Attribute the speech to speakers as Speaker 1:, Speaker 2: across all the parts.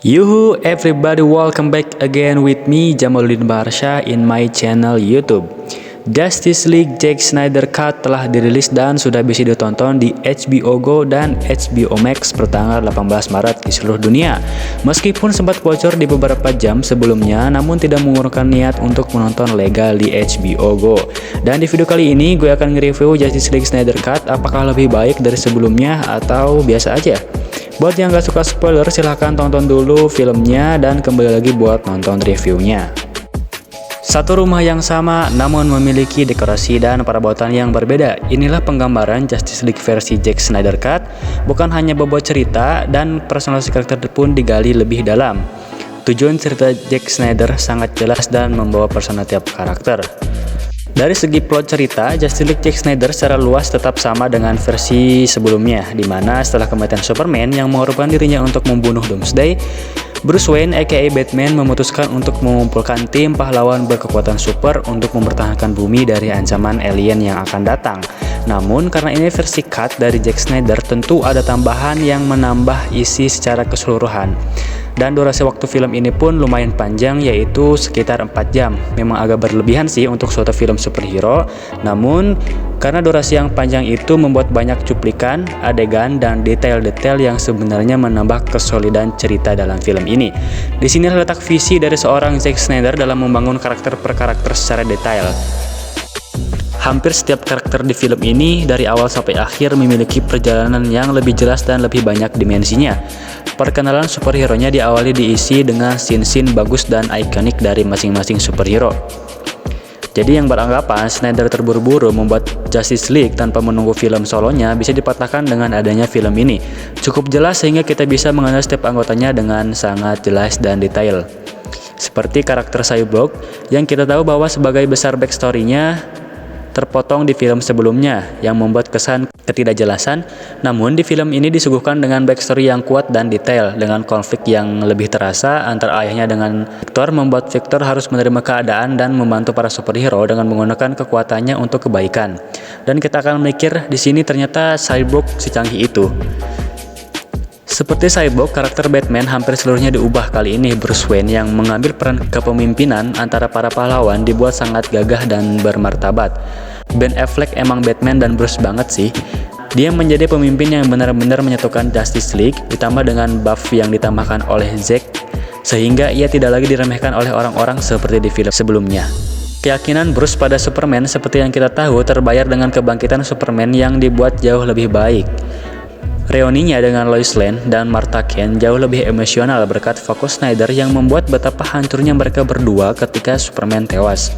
Speaker 1: Yuhu everybody, welcome back again with me Jamaluddin Barsha in my channel YouTube. Justice League Zack Snyder Cut telah dirilis dan sudah bisa ditonton di HBO Go dan HBO Max pertanggal 18 Maret di seluruh dunia. Meskipun sempat bocor di beberapa jam sebelumnya, namun tidak mengurungkan niat untuk menonton legal di HBO Go. Dan di video kali ini gue akan nge-review Justice League Snyder Cut, apakah lebih baik dari sebelumnya atau biasa aja. Buat yang gak suka spoiler, silahkan tonton dulu filmnya dan kembali lagi buat nonton reviewnya. Satu rumah yang sama namun memiliki dekorasi dan perabotan yang berbeda. Inilah penggambaran Justice League versi Zack Snyder Cut. Bukan hanya bobot cerita, dan personalisasi karakter pun digali lebih dalam. Tujuan cerita Zack Snyder sangat jelas dan membawa persona tiap karakter. Dari segi plot cerita, Justice League Zack Snyder secara luas tetap sama dengan versi sebelumnya, di mana setelah kematian Superman yang mengorbankan dirinya untuk membunuh Doomsday, Bruce Wayne aka Batman memutuskan untuk mengumpulkan tim pahlawan berkekuatan super untuk mempertahankan bumi dari ancaman alien yang akan datang. Namun karena ini versi cut dari Zack Snyder, tentu ada tambahan yang menambah isi secara keseluruhan. Dan durasi waktu film ini pun lumayan panjang, yaitu sekitar 4 jam. Memang agak berlebihan sih untuk suatu film superhero, namun karena durasi yang panjang itu membuat banyak cuplikan, adegan, dan detail-detail yang sebenarnya menambah kesolidan cerita dalam film ini. Di sini letak visi dari seorang Zack Snyder dalam membangun karakter per karakter secara detail. Hampir setiap karakter di film ini dari awal sampai akhir memiliki perjalanan yang lebih jelas dan lebih banyak dimensinya. Perkenalan superhero-nya diawali diisi dengan scene-scene bagus dan ikonik dari masing-masing superhero. Jadi yang beranggapan Snyder terburu-buru membuat Justice League tanpa menunggu film solonya bisa dipatahkan dengan adanya film ini. Cukup jelas sehingga kita bisa mengenal setiap anggotanya dengan sangat jelas dan detail. Seperti karakter Cyborg yang kita tahu bahwa sebagai besar backstory-nya terpotong di film sebelumnya yang membuat kesan ketidakjelasan, namun di film ini disuguhkan dengan backstory yang kuat dan detail, dengan konflik yang lebih terasa antara ayahnya dengan Victor membuat Victor harus menerima keadaan dan membantu para superhero dengan menggunakan kekuatannya untuk kebaikan. Dan kita akan mikir di sini ternyata Cyborg secanggih itu. Seperti Cyborg, karakter Batman hampir seluruhnya diubah. Kali ini Bruce Wayne yang mengambil peran kepemimpinan antara para pahlawan dibuat sangat gagah dan bermartabat. Ben Affleck emang Batman dan Bruce banget sih. Dia menjadi pemimpin yang benar-benar menyatukan Justice League, ditambah dengan buff yang ditambahkan oleh Zack, sehingga ia tidak lagi diremehkan oleh orang-orang seperti di film sebelumnya. Keyakinan Bruce pada Superman seperti yang kita tahu terbayar dengan kebangkitan Superman yang dibuat jauh lebih baik. Reuninya dengan Lois Lane dan Martha Kent jauh lebih emosional berkat fokus Snyder yang membuat betapa hancurnya mereka berdua ketika Superman tewas.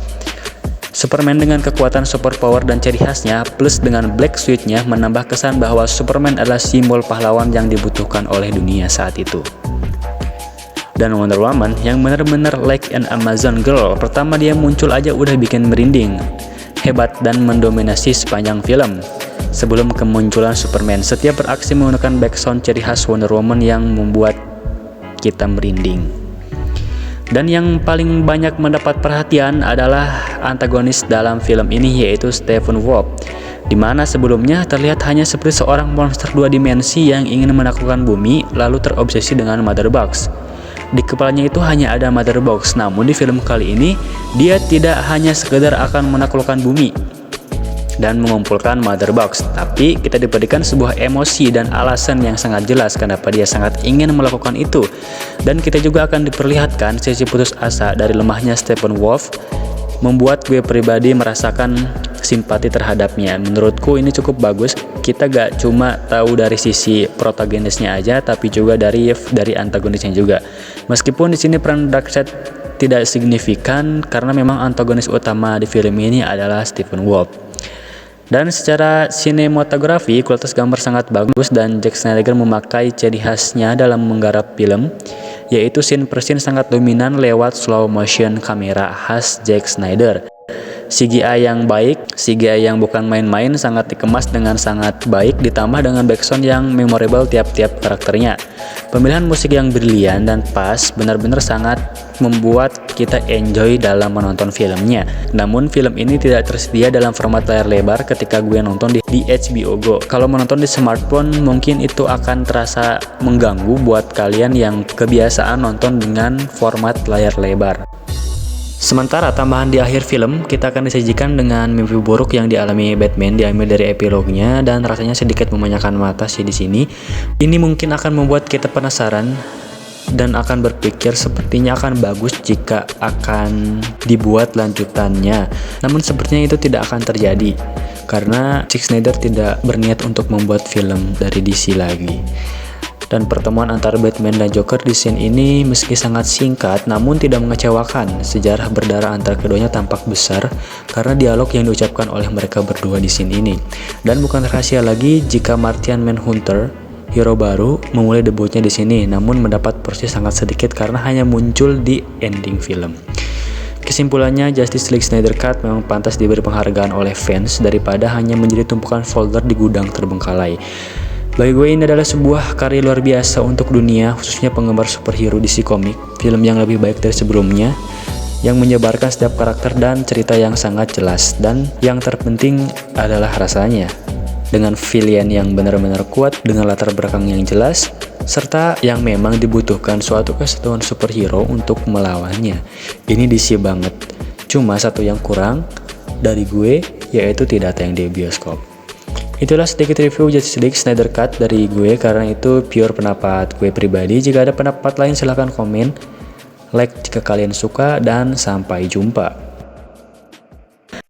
Speaker 1: Superman dengan kekuatan superpower dan ciri khasnya plus dengan Black Suit-nya menambah kesan bahwa Superman adalah simbol pahlawan yang dibutuhkan oleh dunia saat itu. Dan Wonder Woman yang benar-benar like an Amazon girl, pertama dia muncul aja udah bikin merinding. Hebat dan mendominasi sepanjang film. Sebelum kemunculan Superman, setiap beraksi menggunakan backsound ciri khas Wonder Woman yang membuat kita merinding. Dan yang paling banyak mendapat perhatian adalah antagonis dalam film ini, yaitu Steppenwolf, di mana sebelumnya terlihat hanya seperti seorang monster dua dimensi yang ingin menaklukkan bumi lalu terobsesi dengan Mother Box. Di kepalanya itu hanya ada Mother Box, namun di film kali ini dia tidak hanya sekedar akan menaklukkan bumi dan mengumpulkan Mother Box, tapi kita diberikan sebuah emosi dan alasan yang sangat jelas kenapa dia sangat ingin melakukan itu. Dan kita juga akan diperlihatkan sisi putus asa dari lemahnya Steppenwolf, membuat gue pribadi merasakan simpati terhadapnya. Menurutku ini cukup bagus. Kita gak cuma tahu dari sisi protagonisnya aja, tapi juga dari antagonisnya juga. Meskipun di sini peran Darkseid tidak signifikan karena memang antagonis utama di film ini adalah Steppenwolf. Dan secara sinematografi, kualitas gambar sangat bagus dan Zack Snyder memakai ciri khasnya dalam menggarap film, yaitu scene per scene sangat dominan lewat slow motion kamera khas Zack Snyder. CGI yang baik, CGI yang bukan main-main, sangat dikemas dengan sangat baik, ditambah dengan backsound yang memorable tiap-tiap karakternya. Pemilihan musik yang brilian dan pas benar-benar sangat membuat kita enjoy dalam menonton filmnya. Namun film ini tidak tersedia dalam format layar lebar ketika gue nonton di HBO Go. Kalau menonton di smartphone mungkin itu akan terasa mengganggu buat kalian yang kebiasaan nonton dengan format layar lebar. Sementara tambahan di akhir film, kita akan disajikan dengan mimpi buruk yang dialami Batman diambil dari epilognya dan rasanya sedikit memanjakan mata sih di sini. Ini mungkin akan membuat kita penasaran dan akan berpikir sepertinya akan bagus jika akan dibuat lanjutannya. Namun sepertinya itu tidak akan terjadi karena Zack Snyder tidak berniat untuk membuat film dari DC lagi. Dan pertemuan antara Batman dan Joker di scene ini meski sangat singkat namun tidak mengecewakan. Sejarah berdarah antara keduanya tampak besar karena dialog yang diucapkan oleh mereka berdua di scene ini. Dan bukan rahasia lagi jika Martian Manhunter, hero baru, memulai debutnya di sini namun mendapat porsi sangat sedikit karena hanya muncul di ending film. Kesimpulannya, Justice League Snyder Cut memang pantas diberi penghargaan oleh fans daripada hanya menjadi tumpukan folder di gudang terbengkalai. Bagi gue ini adalah sebuah karya luar biasa untuk dunia, khususnya penggemar superhero DC Comic. Film yang lebih baik dari sebelumnya, yang menyebarkan setiap karakter dan cerita yang sangat jelas. Dan yang terpenting adalah rasanya, dengan villain yang benar-benar kuat, dengan latar belakang yang jelas, serta yang memang dibutuhkan suatu kesatuan superhero untuk melawannya. Ini DC banget. Cuma satu yang kurang dari gue, yaitu tidak tayang di bioskop. Itulah sedikit review Justice League Snyder Cut dari gue, karena itu pure pendapat gue pribadi. Jika ada pendapat lain silahkan komen, like jika kalian suka, dan sampai jumpa.